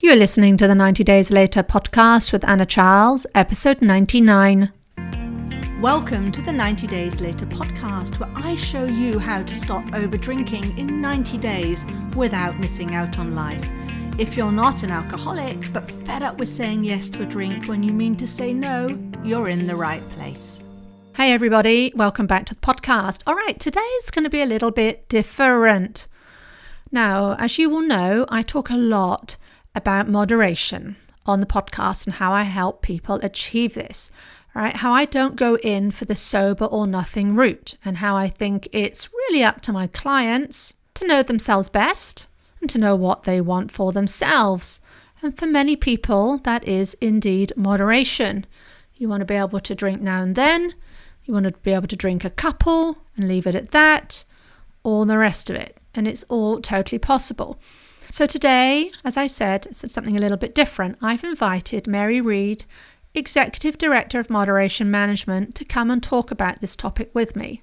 You're listening to the 90 Days Later podcast with Anna Charles, episode 99. Welcome to the 90 Days Later podcast, where I show you how to stop over drinking in 90 days without missing out on life. If you're not an alcoholic, but fed up with saying yes to a drink when you mean to say no, you're in the right place. Hey everybody, welcome back to the podcast. All right, today's going to be a little bit different. Now, as you will know, I talk a lot about moderation on the podcast and how I help people achieve this, right? How I don't go in for the sober or nothing route, and how I think it's really up to my clients to know themselves best and to know what they want for themselves. And for many people, that is indeed moderation. You want to be able to drink now and then. You want to be able to drink a couple and leave it at that, all the rest of it. And it's all totally possible. So today, as I said, it's something a little bit different. I've invited Mary Reid, Executive Director of Moderation Management, to come and talk about this topic with me.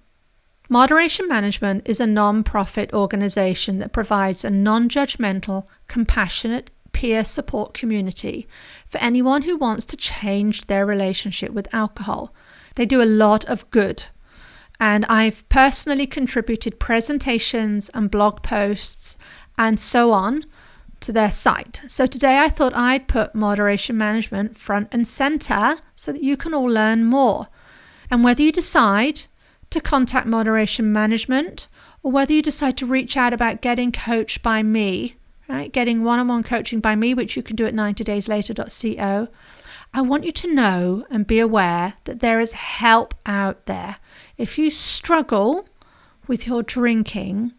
Moderation Management is a non-profit organization that provides a non-judgmental, compassionate peer support community for anyone who wants to change their relationship with alcohol. They do a lot of good. And I've personally contributed presentations and blog posts and so on to their site. So today I thought I'd put moderation management front and center so that you can all learn more. And whether you decide to contact moderation management or whether you decide to reach out about getting coached by me, right? Getting one-on-one coaching by me, which you can do at 90dayslater.co. I want you to know and be aware that there is help out there. If you struggle with your drinking,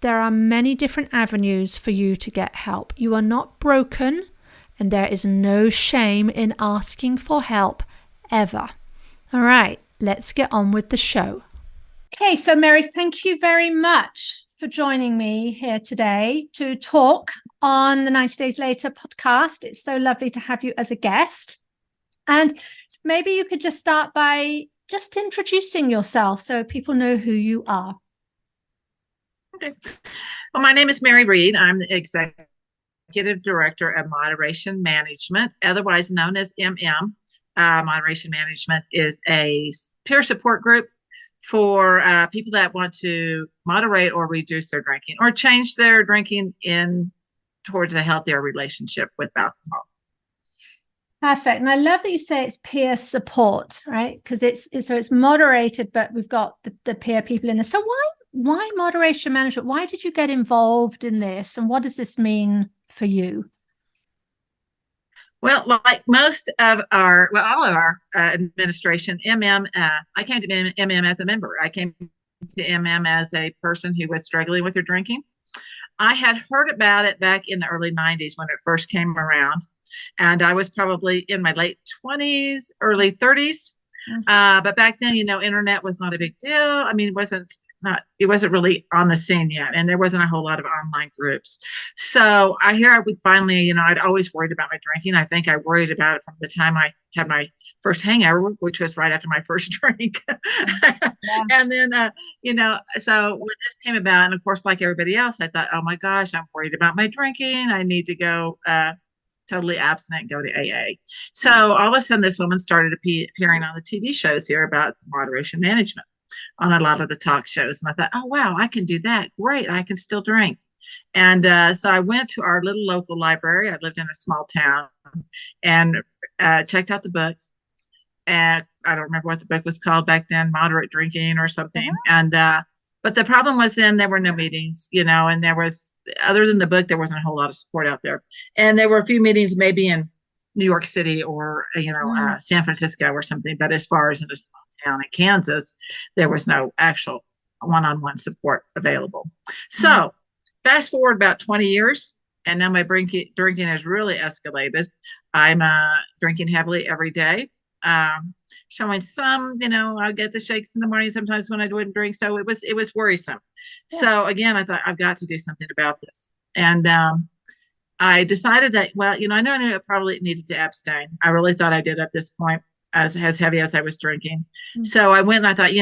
there are many different avenues for you to get help. You are not broken, and there is no shame in asking for help ever. All right, let's get on with the show. Okay, so Mary, thank you very much for joining me here today to talk on the 90 Days Later podcast. It's so lovely to have you as a guest. And maybe you could just start by just introducing yourself so people know who you are. Okay. Well, my name is Mary Reid. I'm the Executive Director of Moderation Management, otherwise known as MM. Moderation Management is a peer support group for people that want to moderate or reduce their drinking or change their drinking in towards a healthier relationship with alcohol. Perfect. And I love that you say it's peer support, right? Because it's moderated, but we've got the peer people in there. So why moderation management? Why did you get involved in this? And what does this mean for you? Well, like most of all of our administration, I came to MM as a member. I came to MM as a person who was struggling with their drinking. I had heard about it back in the early 90s when it first came around. And I was probably in my late 20s, early 30s. Mm-hmm. But back then, internet was not a big deal. I mean, it wasn't really on the scene yet. And there wasn't a whole lot of online groups. So I would finally, I'd always worried about my drinking. I think I worried about it from the time I had my first hangover, which was right after my first drink. Yeah. And then, so when this came about, and of course, like everybody else, I thought, oh my gosh, I'm worried about my drinking. I need to go, totally abstinent, go to AA. So all of a sudden, this woman started appearing on the TV shows here about moderation management on a lot of the talk shows. And I thought, oh, wow, I can do that. Great. I can still drink. And so I went to our little local library. I lived in a small town and checked out the book. And I don't remember what the book was called back then, Moderate Drinking or something. Uh-huh. And but the problem was then there were no meetings, and there was, other than the book, there wasn't a whole lot of support out there. And there were a few meetings maybe in New York City or, San Francisco or something. But as far as in a small town in Kansas, there was no actual one-on-one support available. So fast forward about 20 years, and now my drinking has really escalated. I'm drinking heavily every day. Showing some, I'll get the shakes in the morning sometimes when I wouldn't drink. So it was worrisome. Yeah. So again, I thought I've got to do something about this. And I decided that, I knew I probably needed to abstain. I really thought I did at this point, as heavy as I was drinking. Mm-hmm. So I went and I thought,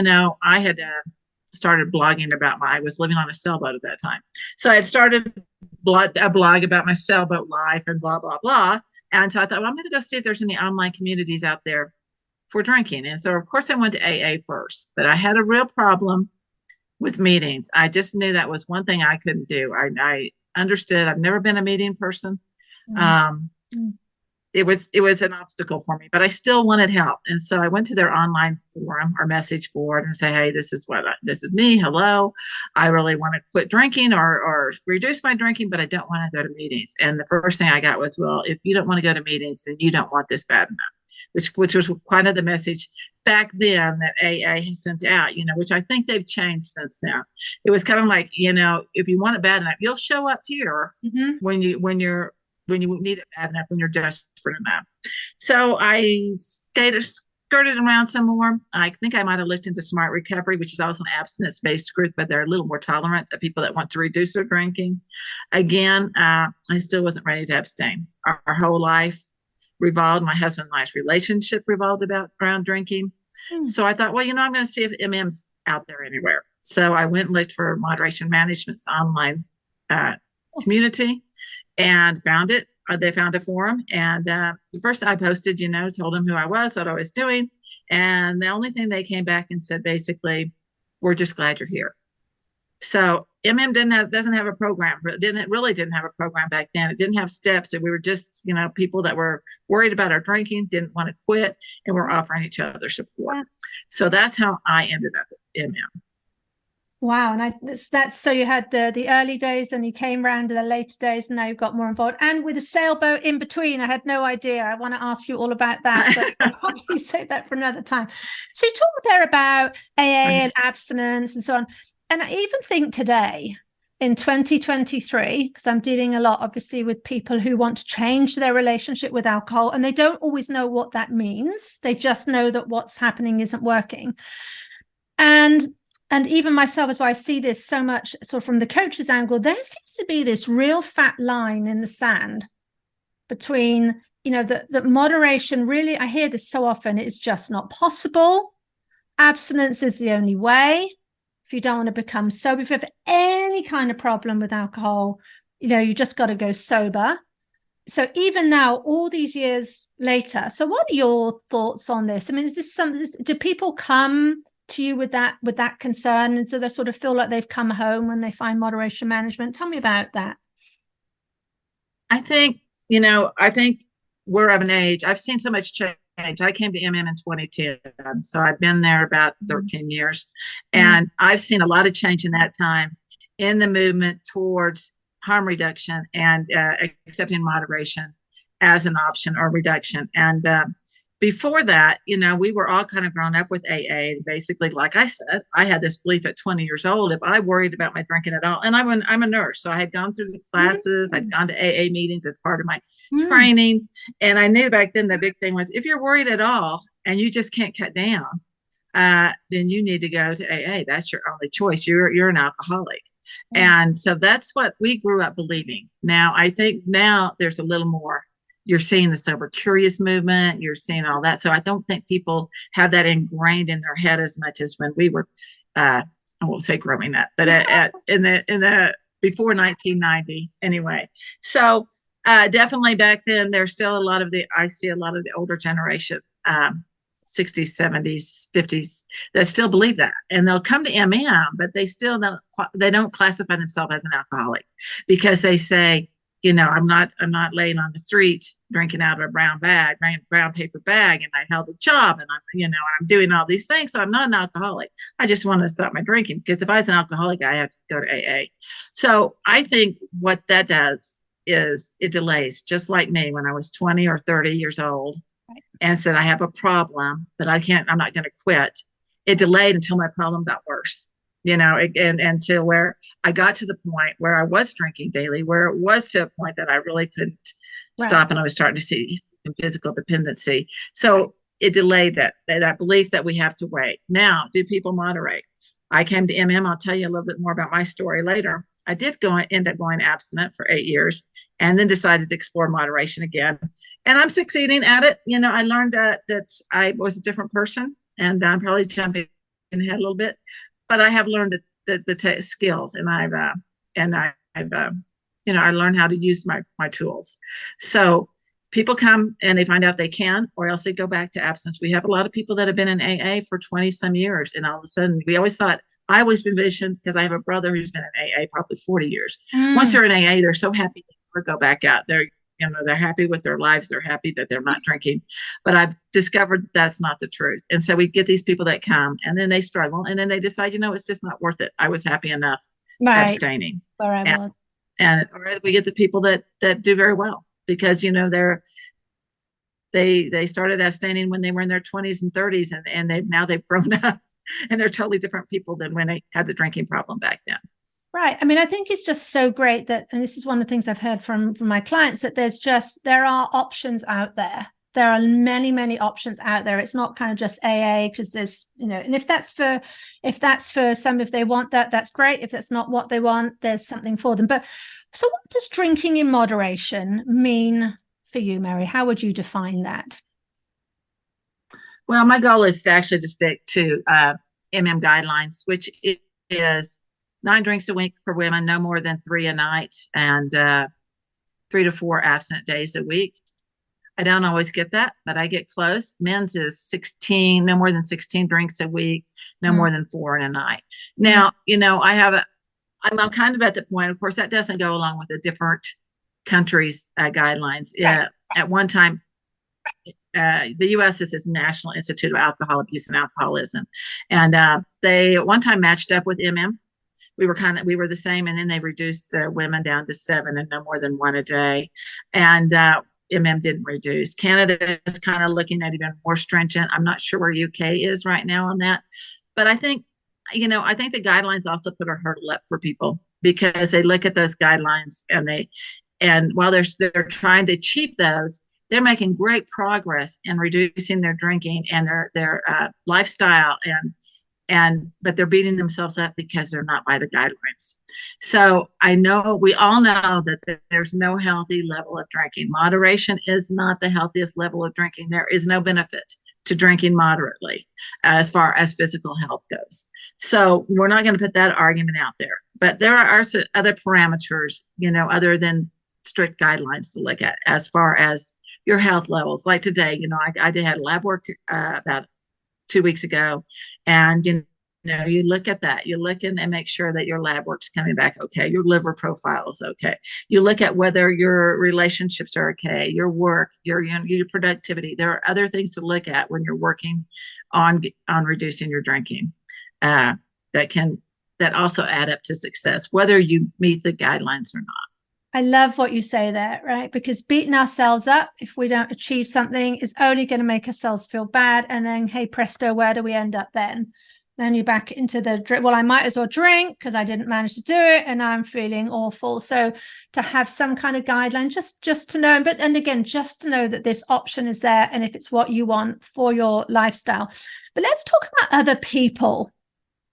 I had started blogging about I was living on a sailboat at that time. So I had started a blog about my sailboat life and blah, blah, blah. And so I thought, well, I'm going to go see if there's any online communities out there for drinking. And so, of course, I went to AA first, but I had a real problem with meetings. I just knew that was one thing I couldn't do. I understood. I've never been a meeting person. Um, it was an obstacle for me, but I still wanted help. And so I went to their online forum or message board and say, hey, this is me. Hello. I really want to quit drinking or reduce my drinking, but I don't want to go to meetings. And the first thing I got was, well, if you don't want to go to meetings, then you don't want this bad enough, which was kind of the message back then that AA sent out, which I think they've changed since then. It was kind of like, if you want it bad enough, you'll show up here when you need it bad enough, when you're desperate enough. So I skirted around some more. I think I might have looked into Smart Recovery, which is also an abstinence-based group, but they're a little more tolerant of people that want to reduce their drinking. Again, I still wasn't ready to abstain. Our whole life revolved, my husband and I's relationship revolved around drinking. So I thought, well, I'm going to see if MM's out there anywhere. So I went and looked for Moderation Management's online community and found it. They found a forum. And first I posted, told them who I was, what I was doing. And the only thing they came back and said, basically, we're just glad you're here. So doesn't have a program. Didn't have a program back then. It didn't have steps. And we were just, people that were worried about our drinking, didn't want to quit, and we're offering each other support. Yeah. So that's how I ended up at MM. Wow. And that's so you had the early days and you came around to the later days and now you've got more involved. And with a sailboat in between, I had no idea. I want to ask you all about that, but I'll probably save that for another time. So you talked there about AA and abstinence and so on. And I even think today in 2023, because I'm dealing a lot, obviously, with people who want to change their relationship with alcohol, and they don't always know what that means. They just know that what's happening isn't working. And even myself, as well, I see this so much sort of from the coach's angle, there seems to be this real fat line in the sand between, that moderation really, I hear this so often, it's just not possible. Abstinence is the only way. If you don't want to become sober, if you have any kind of problem with alcohol, you just got to go sober. So even now, all these years later, so what are your thoughts on this? I mean, is this something, do people come to you with that concern, and so they sort of feel like they've come home when they find moderation management? Tell me about that. I think we're of an age, I've seen so much change. I came to MM in 2010, so I've been there about 13 years, and I've seen a lot of change in that time in the movement towards harm reduction and accepting moderation as an option or reduction. And before that, we were all kind of grown up with AA. Basically, like I said, I had this belief at 20 years old, if I worried about my drinking at all, and I'm a nurse, so I had gone through the classes, I'd gone to AA meetings as part of my training. And I knew back then the big thing was, if you're worried at all and you just can't cut down, then you need to go to AA. That's your only choice. You're an alcoholic. And so that's what we grew up believing. Now, I think now there's a little more. You're seeing the sober curious movement. You're seeing all that. So I don't think people have that ingrained in their head as much as when we were, I won't say growing up, but in the before 1990 anyway. So definitely back then, there's still I see a lot of the older generation, 60s, 70s, 50s, that still believe that. And they'll come to MM, but they don't classify themselves as an alcoholic, because they say, I'm not laying on the street drinking out of a brown paper bag, and I held a job, and I'm doing all these things. So I'm not an alcoholic. I just want to stop my drinking, because if I was an alcoholic, I have to go to AA. So I think what that does is it delays, just like me when I was 20 or 30 years old and said, I have a problem that I'm not going to quit. It delayed until my problem got worse, and until where I got to the point where I was drinking daily, where it was to a point that I really couldn't stop, and I was starting to see some physical dependency. So it delayed that belief that we have to wait. Now, do people moderate? I came to MM. I'll tell you a little bit more about my story later. I did end up going abstinent for 8 years, and then decided to explore moderation again. And I'm succeeding at it. I learned that I was a different person, and I'm probably jumping ahead a little bit, but I have learned the skills, and I've I learned how to use my tools. So people come and they find out they can, or else they go back to abstinence. We have a lot of people that have been in AA for 20 some years. And all of a sudden I always envisioned, because I have a brother who's been in AA probably 40 years. Once they're in AA, they're so happy to never go back out. They're happy with their lives. They're happy that they're not drinking. But I've discovered that's not the truth. And so we get these people that come and then they struggle and then they decide, it's just not worth it. I was happy enough abstaining. Where I was. And we get the people that do very well, because they started abstaining when they were in their 20s and 30s, and they've grown up and they're totally different people than when they had the drinking problem back then. Right. I mean, I think it's just so great that, and this is one of the things I've heard from my clients, that there are options out there. There are many, many options out there. It's not kind of just AA, because there's, and if that's for some, if they want that, that's great. If that's not what they want, there's something for them. But so what does drinking in moderation mean for you, Mary? How would you define that? Well, my goal is actually to stick to guidelines, which is 9 drinks a week for women, no more than 3 a night, and 3 to 4 abstinent days a week. I don't always get that, but I get close. Men's is 16, no more than 16 drinks a week, no more than 4 in a night. Now, I'm kind of at the point, of course, that doesn't go along with the different countries' guidelines. Right. At one time, the U.S. is this National Institute of Alcohol Abuse and Alcoholism, and they at one time matched up with we were the same, and then they reduced the women down to 7 and no more than 1 a day, and didn't reduce. Canada is kind of looking at even more stringent. I'm not sure where UK is right now on that, but I think the guidelines also put a hurdle up for people, because they look at those guidelines and while they're trying to achieve those, they're making great progress in reducing their drinking and their lifestyle, but they're beating themselves up because they're not by the guidelines. So we all know that there's no healthy level of drinking. Moderation is not the healthiest level of drinking. There is no benefit to drinking moderately as far as physical health goes. So we're not going to put that argument out there. But there are other parameters, other than strict guidelines to look at as far as your health levels. Like today, I had lab work about 2 weeks ago, and you look at that, you look in and make sure that your lab work's coming back okay, your liver profile is okay, you look at whether your relationships are okay, your work, your productivity. There are other things to look at when you're working on reducing your drinking that also add up to success, whether you meet the guidelines or not. I love what you say there, right? Because beating ourselves up if we don't achieve something is only going to make ourselves feel bad. And then, hey, presto, where do we end up then? Then you're back into the drink. Well, I might as well drink because I didn't manage to do it, and now I'm feeling awful. So to have some kind of guideline, just to know, and again, just to know that this option is there, and if it's what you want for your lifestyle. But let's talk about other people,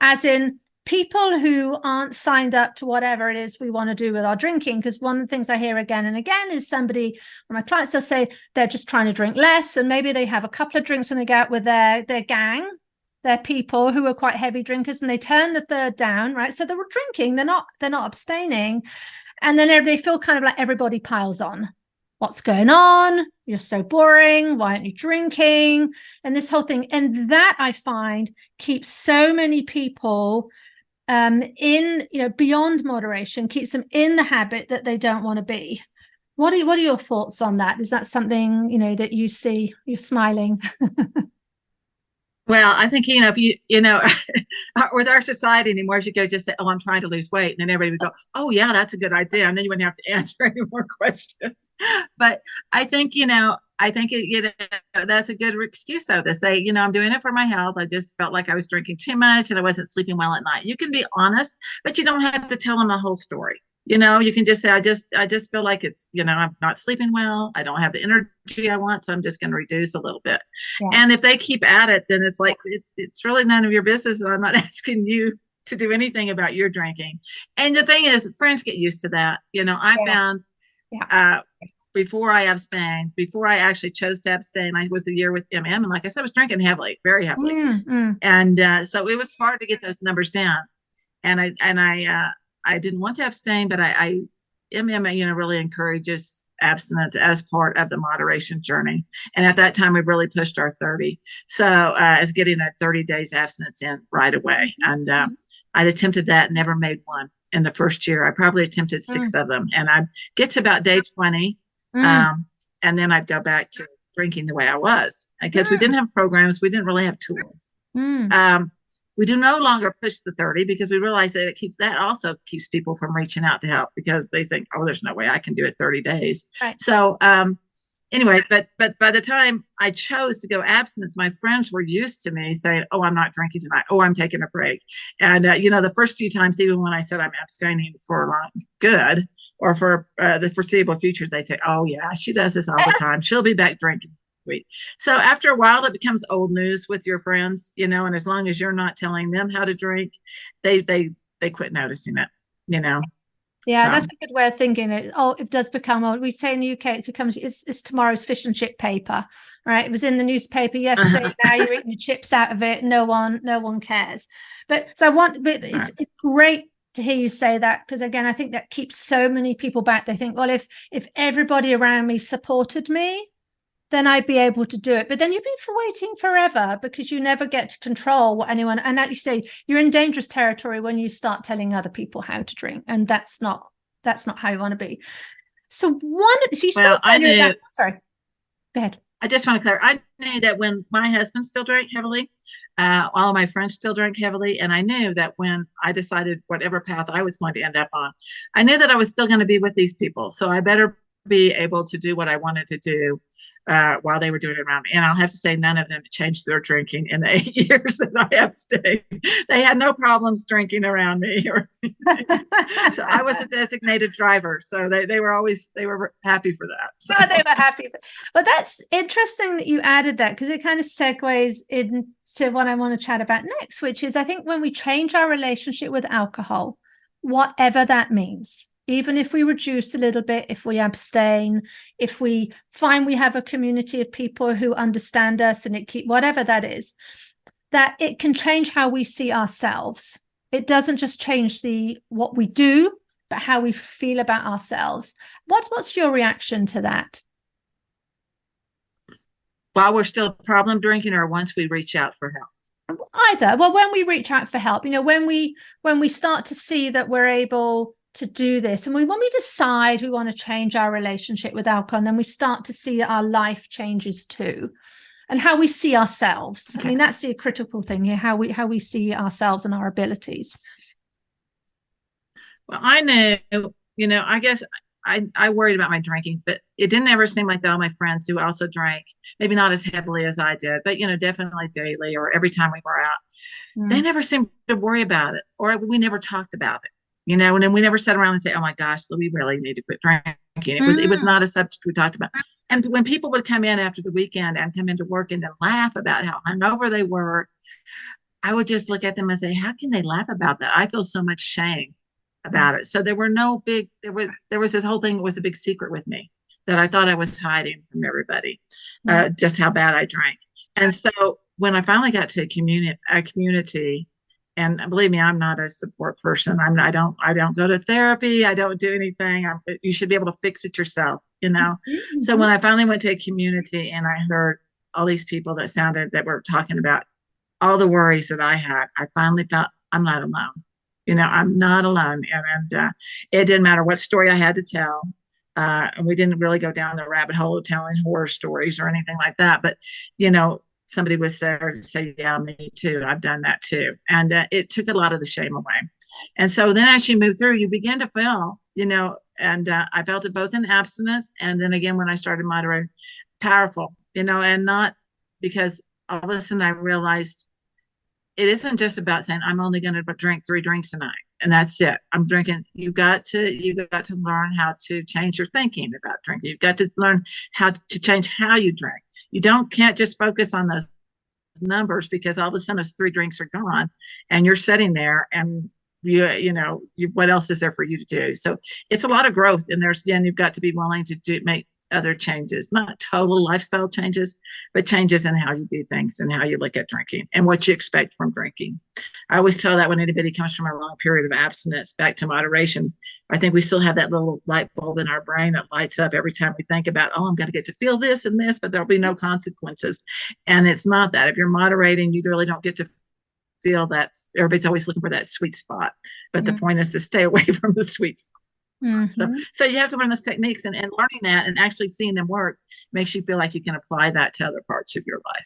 as in people who aren't signed up to whatever it is we want to do with our drinking. Because one of the things I hear again and again is one of my clients, they'll say they're just trying to drink less, and maybe they have a couple of drinks and they go out with their gang, their people who are quite heavy drinkers, and they turn the third down, right? So they're drinking, they're not abstaining, and then they feel kind of like everybody piles on. What's going on? You're so boring. Why aren't you drinking? And this whole thing, and that I find keeps so many people in, beyond moderation, keeps them in the habit that they don't want to be. What are your thoughts on that? Is that something, that you see? You're smiling. Well, I think, if with our society anymore, if you go just say, oh, I'm trying to lose weight, and then everybody would go, oh yeah, that's a good idea. And then you wouldn't have to answer any more questions. But I think, that's a good excuse though, to say, I'm doing it for my health. I just felt like I was drinking too much and I wasn't sleeping well at night. You can be honest, but you don't have to tell them the whole story. You can just say, I just feel like it's, I'm not sleeping well. I don't have the energy I want. So I'm just going to reduce a little bit. Yeah. And if they keep at it, then it's like, it's really none of your business. And I'm not asking you to do anything about your drinking. And the thing is, friends get used to that. I found, before I abstained, before I actually chose to abstain, I was a year with MM. And like I said, I was drinking heavily, very heavily. And so it was hard to get those numbers down. And I didn't want to abstain, but I MMA, really encourages abstinence as part of the moderation journey. And at that time, we really pushed our 30. So as getting a 30 days abstinence in right away. And I'd attempted that, never made one in the first year. I probably attempted 6 of them. And I'd get to about day 20. And then I'd go back to drinking the way I was, because we didn't have programs. We didn't really have tools. We do no longer push the 30 because we realize that that also keeps people from reaching out to help, because they think, oh, there's no way I can do it 30 days. Right. So anyway, but by the time I chose to go abstinence, my friends were used to me saying, oh, I'm not drinking tonight. Oh, I'm taking a break. And, the first few times, even when I said I'm abstaining for good or for the foreseeable future, they say, oh, yeah, she does this all the time. She'll be back drinking. So after a while, it becomes old news with your friends, and as long as you're not telling them how to drink, they quit noticing it, Yeah, so that's a good way of thinking it. Oh, it does become old. We say in the UK, it's tomorrow's fish and chip paper, right? It was in the newspaper yesterday. Now you're eating the chips out of it. No one cares. It's great to hear you say that, because again, I think that keeps so many people back. They think, well, if everybody around me supported me, then I'd be able to do it. But then you've been waiting forever, because you never get to control what anyone, and like you say, you're in dangerous territory when you start telling other people how to drink. And that's not how you want to be. So sorry, go ahead. I just want to clarify. I knew that when my husband still drank heavily, all of my friends still drank heavily. And I knew that when I decided whatever path I was going to end up on, I knew that I was still going to be with these people. So I better be able to do what I wanted to do while they were doing it around me. And I'll have to say, none of them changed their drinking in the 8 years that I abstained. They had no problems drinking around me. So I was a designated driver. So they were happy for that. So. Oh, they were happy. But that's interesting that you added that, because it kind of segues into what I want to chat about next, which is, I think when we change our relationship with alcohol, whatever that means, even if we reduce a little bit, if we abstain, if we find we have a community of people who understand us, and whatever that is, that it can change how we see ourselves. It doesn't just change what we do, but how we feel about ourselves. What's your reaction to that? While we're still problem drinking, or once we reach out for help? Either. Well, when we reach out for help, when we start to see that we're able to do this, and when we decide we want to change our relationship with alcohol, and then we start to see that our life changes too, and how we see ourselves. Okay. I mean, that's the critical thing here, how we see ourselves and our abilities. Well, I know, I guess I worried about my drinking, but it didn't ever seem like all my friends who also drank, maybe not as heavily as I did, but definitely daily or every time we were out, they never seemed to worry about it, or we never talked about it. And then we never sat around and say, oh my gosh, we really need to quit drinking. It was not a subject we talked about. And when people would come in after the weekend and come into work and then laugh about how hungover they were, I would just look at them and say, how can they laugh about that? I feel so much shame about it. So there was this whole thing that was a big secret with me that I thought I was hiding from everybody, just how bad I drank. And so when I finally got to a community, and believe me, I'm not a support person. I don't go to therapy. I don't do anything. You should be able to fix it yourself, Mm-hmm. So when I finally went to a community and I heard all these people that were talking about all the worries that I had, I finally felt I'm not alone. I'm not alone. And it didn't matter what story I had to tell. And we didn't really go down the rabbit hole of telling horror stories or anything like that. But, somebody was there to say, yeah, me too. I've done that too. And it took a lot of the shame away. And so then as you move through, you begin to feel, and I felt it both in abstinence. And then again, when I started moderating, powerful, and not because all of a sudden I realized it isn't just about saying, I'm only going to drink 3 drinks tonight, and that's it. I'm drinking. You got to learn how to change your thinking about drinking. You've got to learn how to change how you drink. You can't just focus on those numbers, because all of a sudden those 3 drinks are gone and you're sitting there and what else is there for you to do? So it's a lot of growth, and you've got to be willing to other changes, not total lifestyle changes, but changes in how you do things and how you look at drinking and what you expect from drinking. I always tell that when anybody comes from a long period of abstinence back to moderation, I think we still have that little light bulb in our brain that lights up every time we think about, oh, I'm going to get to feel this and this, but there'll be no consequences. And it's not that. If you're moderating, you really don't get to feel that. Everybody's always looking for that sweet spot, but the point is to stay away from the sweet spot. So you have to learn those techniques, and learning that and actually seeing them work makes you feel like you can apply that to other parts of your life.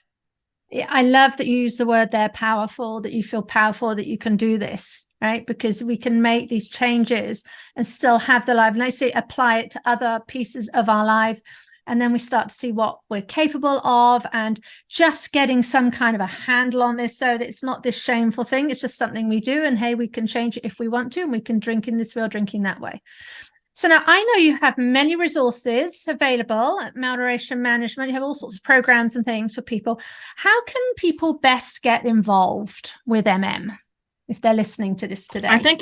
Yeah, I love that you use the word there, powerful, that you feel powerful, that you can do this, right? Because we can make these changes and still have the life. And I say apply it to other pieces of our life. And then we start to see what we're capable of, and just getting some kind of a handle on this so that it's not this shameful thing. It's just something we do. And hey, we can change it if we want to, and we can drink in this way or drinking that way. So now I know you have many resources available at Moderation Management. You have all sorts of programs and things for people. How can people best get involved with if they're listening to this today? I think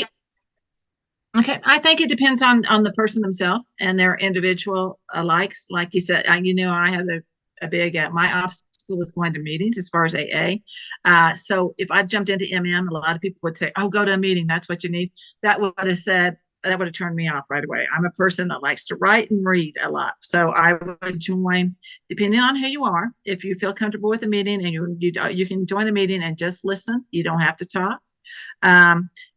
it depends on the person themselves and their individual likes. Like you said, I had a big, my obstacle was going to meetings as far as AA. So if I jumped into a lot of people would say, oh, go to a meeting. That's what you need. That would have turned me off right away. I'm a person that likes to write and read a lot. So I would join, depending on who you are. If you feel comfortable with a meeting and you can join a meeting and just listen. You don't have to talk.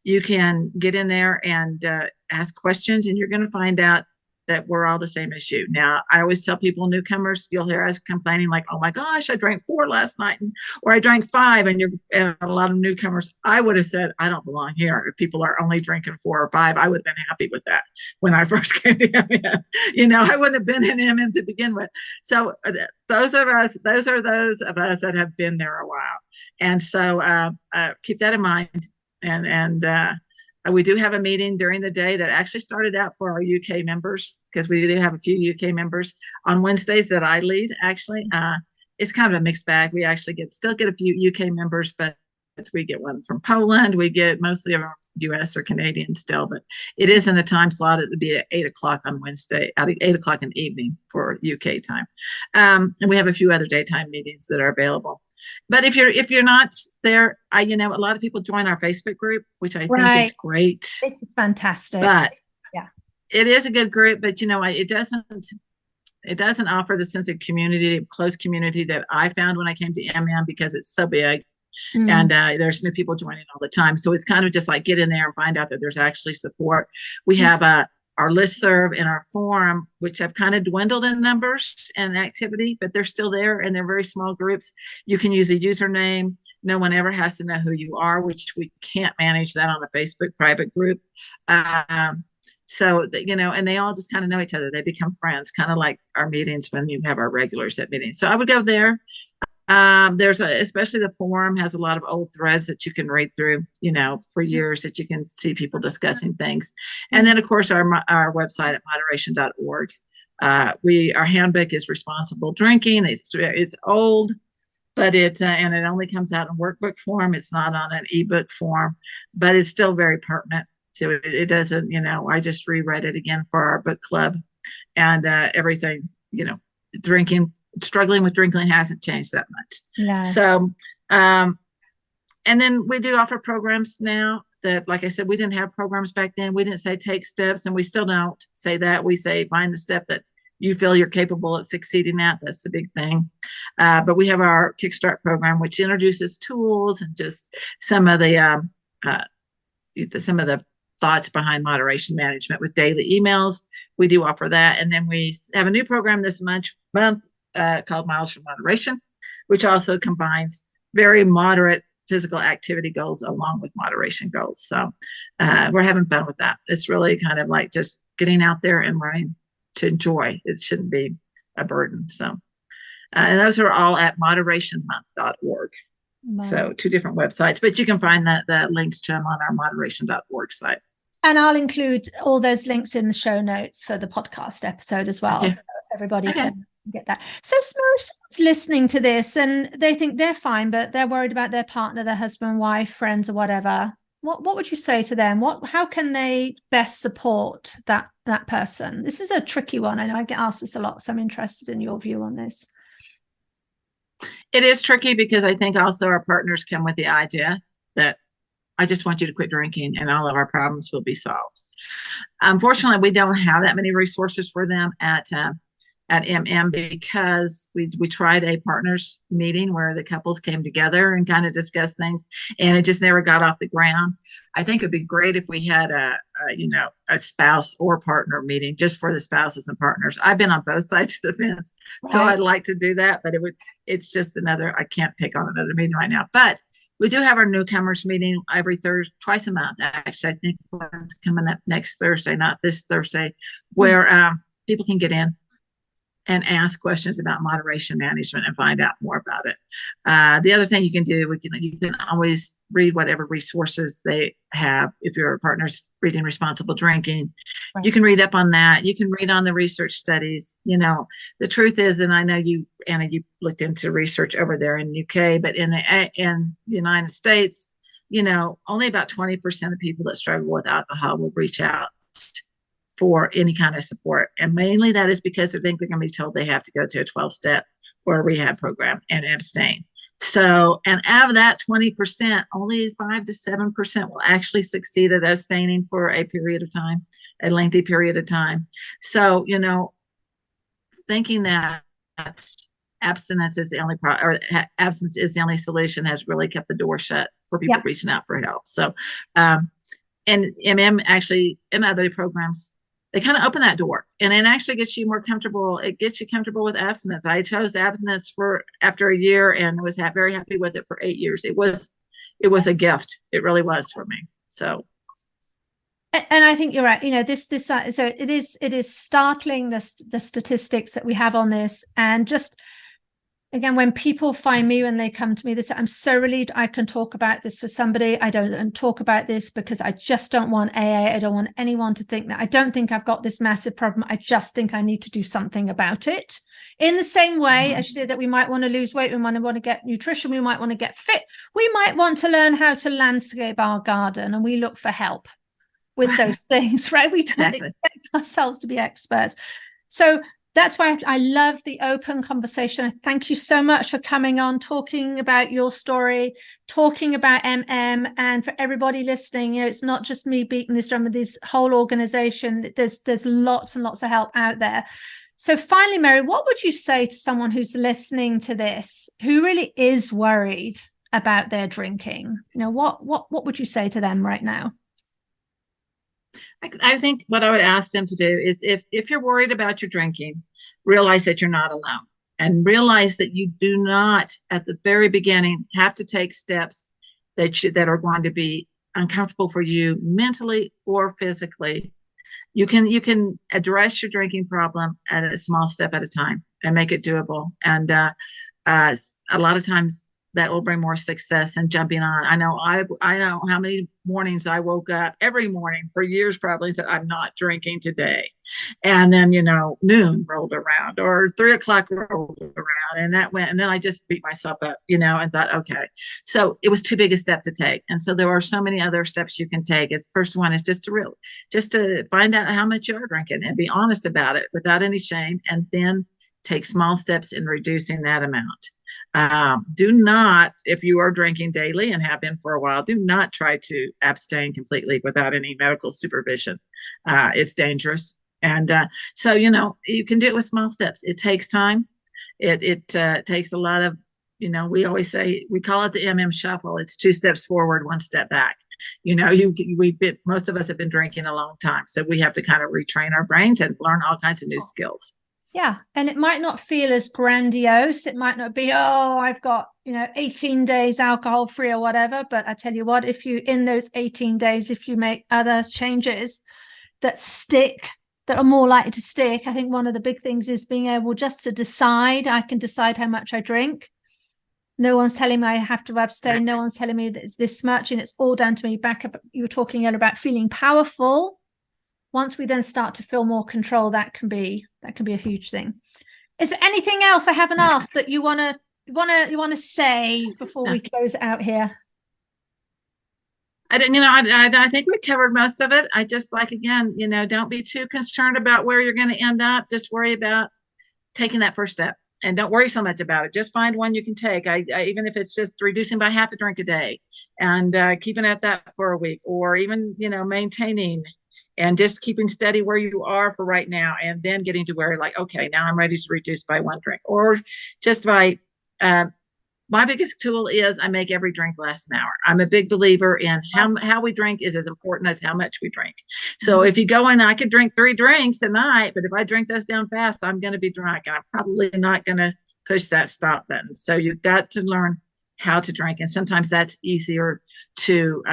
You can get in there and ask questions, and you're going to find out that we're all the same as you. Now, I always tell people, newcomers, you'll hear us complaining like, oh my gosh, I drank 4 last night, or I drank 5, and a lot of newcomers, I would have said, I don't belong here. If people are only drinking 4 or 5, I would have been happy with that when I first came to MM. I wouldn't have been in MM to begin with. So those are those of us that have been there a while. And so keep that in mind. And we do have a meeting during the day that actually started out for our UK members, because we do have a few UK members on Wednesdays that I lead. Actually, it's kind of a mixed bag. We actually still get a few UK members, but we get one from Poland. We get mostly of US or Canadian still, but it is in the time slot. It would be at 8:00 on Wednesday, at 8:00 in the evening for UK time. And we have a few other daytime meetings that are available. But if you're not there, a lot of people join our Facebook group, which I think is great. This is fantastic. But yeah, it is a good group. But it doesn't offer the sense of community, close community that I found when I came to MM, because it's so big, and there's new people joining all the time. So it's kind of just like get in there and find out that there's actually support. We have our listserv and our forum, which have kind of dwindled in numbers and activity, but they're still there, and they're very small groups. You can use a username. No one ever has to know who you are, which we can't manage that on a Facebook private group. So, and they all just kind of know each other. They become friends, kind of like our meetings when you have our regulars at meetings. So I would go there. Especially the forum has a lot of old threads that you can read through, for years, that you can see people discussing things. And then, of course, our website at moderation.org. Our handbook is responsible drinking. It's old, but it only comes out in workbook form. It's not on an ebook form, but it's still very pertinent. So it doesn't, I just reread it again for our book club, and everything, struggling with drinking hasn't changed that much. Yeah. So, and then we do offer programs now that, like I said, we didn't have programs back then. We didn't say take steps, and we still don't say that. We say find the step that you feel you're capable of succeeding at. That's the big thing. But we have our Kickstart program, which introduces tools and just some of the thoughts behind moderation management with daily emails. We do offer that. And then we have a new program this month called Miles from Moderation, which also combines very moderate physical activity goals along with moderation goals. So we're having fun with that. It's really kind of like just getting out there and learning to enjoy. It shouldn't be a burden. So, and those are all at moderationmonth.org. Wow. So 2 different websites, but you can find the links to them on our moderation.org site. And I'll include all those links in the show notes for the podcast episode as well. Okay. So everybody can get that. So someone's listening to this and they think they're fine, but they're worried about their partner, their husband, wife, friends, or whatever. What would you say to them? How can they best support that person? This is a tricky one. I know I get asked this a lot, so I'm interested in your view on this. It is tricky because I think also our partners come with the idea that I just want you to quit drinking and all of our problems will be solved. Unfortunately, we don't have that many resources for them at MM because we tried a partners meeting where the couples came together and kind of discussed things, and it just never got off the ground. I think it'd be great if we had a spouse or partner meeting just for the spouses and partners. I've been on both sides of the fence, so Right. I'd like to do that, but it's just I can't take on another meeting right now. But we do have our newcomers meeting every Thursday, twice a month. Actually, I think one's coming up next Thursday, not this Thursday, where people can get in and ask questions about moderation management and find out more about it. The other thing you can do, you can always read whatever resources they have. If your partner's reading Responsible Drinking, Right. you can read up on that. You can read on the research studies. The truth is, and I know you, Anna, you looked into research over there in the UK, but in the United States, only about 20% of people that struggle with alcohol will reach out for any kind of support. And mainly that is because they think they're going to be told they have to go to a 12-step or a rehab program and abstain. So, and out of that 20%, only 5 to 7% will actually succeed at abstaining for a period of time, a lengthy period of time. So, thinking that abstinence is the only abstinence is the only solution has really kept the door shut for people reaching out for help. So, and MM actually in other programs, they kind of open that door, and it actually gets you more comfortable. It gets you comfortable with abstinence. I chose abstinence after a year and was very happy with it for 8 years. It was a gift. It really was for me. So. And I think you're right. So it is startling the statistics that we have on this, and just again, when people find me, when they come to me, they say, I'm so relieved I can talk about this for somebody. I don't talk about this because I just don't want AA. I don't want anyone to think that I don't think I've got this massive problem. I just think I need to do something about it. In the same way, as you said, that we might want to lose weight, we might want to get nutrition, we might want to get fit. We might want to learn how to landscape our garden, and we look for help with those things, right? We don't expect ourselves to be experts. So that's why I love the open conversation. Thank you so much for coming on, talking about your story, talking about MM, and for everybody listening, it's not just me beating this drum with this whole organization. There's lots and lots of help out there. So finally, Mary, what would you say to someone who's listening to this, who really is worried about their drinking? What would you say to them right now? I think what I would ask them to do is if you're worried about your drinking, realize that you're not alone, and realize that you do not at the very beginning have to take steps that are going to be uncomfortable for you mentally or physically. You can address your drinking problem at a small step at a time and make it doable. And a lot of times that will bring more success than jumping on. I know how many mornings I woke up every morning for years, probably, said I'm not drinking today. And then, noon rolled around or 3:00 rolled around, and that went, and then I just beat myself up, and thought, okay. So it was too big a step to take. And so there are so many other steps you can take. First one is just to find out how much you're drinking and be honest about it without any shame. And then take small steps in reducing that amount. Do not, if you are drinking daily and have been for a while, do not try to abstain completely without any medical supervision. It's dangerous. And so, you can do it with small steps. It takes time. It takes a lot of, we call it the MM shuffle. It's 2 steps forward, 1 step back. Most of us have been drinking a long time. So we have to kind of retrain our brains and learn all kinds of new skills. Yeah. And it might not feel as grandiose. It might not be, I've got, 18 days alcohol free or whatever. But I tell you what, if you, in those 18 days, if you make other changes that stick, that are more likely to stick, I think one of the big things is being able just to decide. I can decide how much I drink. No one's telling me I have to abstain. No one's telling me that it's this much, and it's all down to me. Back up, you were talking earlier about feeling powerful. Once we then start to feel more control, that can be a huge thing. Is there anything else I haven't asked that you want to say before we close it out here? I didn't, I think we covered most of it. I just like, again, don't be too concerned about where you're going to end up. Just worry about taking that first step, and don't worry so much about it. Just find one you can take. I even if it's just reducing by half a drink a day, and keeping at that for a week, or even, maintaining and just keeping steady where you are for right now, and then getting to where, like, okay, now I'm ready to reduce by one drink, or just by, my biggest tool is I make every drink last an hour. I'm a big believer in how we drink is as important as how much we drink. So if you go in, I could drink 3 drinks a night, but if I drink those down fast, I'm going to be drunk, and I'm probably not going to push that stop button. So you've got to learn how to drink. And sometimes that's easier to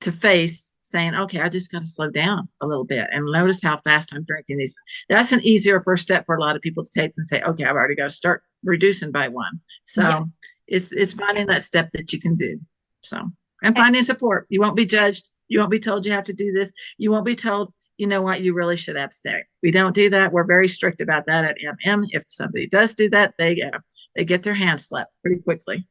face, saying, okay, I just got to slow down a little bit and notice how fast I'm drinking these. That's an easier first step for a lot of people to take, and say, okay, I've already got to start reducing by 1. So it's finding that step that you can do. So, and finding support. You won't be judged. You won't be told you have to do this. You won't be told, you know what, you really should abstain. We don't do that. We're very strict about that at MM. If somebody does do that, they get their hands slapped pretty quickly.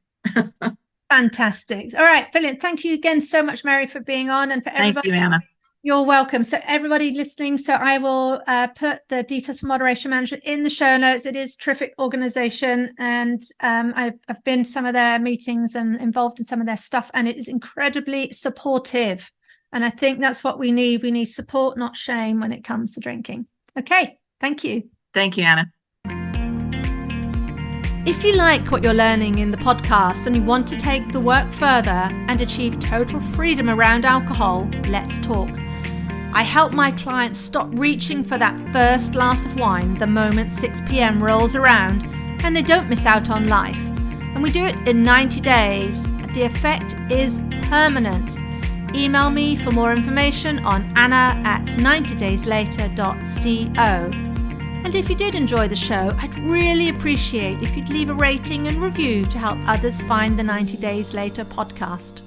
Fantastic. All right, brilliant. Thank you again so much, Mary, for being on, and for everybody. Thank you, Anna. You're welcome. So everybody listening, so I will put the details for moderation management in the show notes. It is a terrific organization, and I've been to some of their meetings and involved in some of their stuff, and it is incredibly supportive. And I think that's what we need. We need support, not shame, when it comes to drinking. Okay, thank you. Thank you, Anna. If you like what you're learning in the podcast and you want to take the work further and achieve total freedom around alcohol, let's talk. I help my clients stop reaching for that first glass of wine the moment 6 p.m. rolls around, and they don't miss out on life. And we do it in 90 days. The effect is permanent. Email me for more information on anna@90dayslater.co. And if you did enjoy the show, I'd really appreciate if you'd leave a rating and review to help others find the 90 Days Later podcast.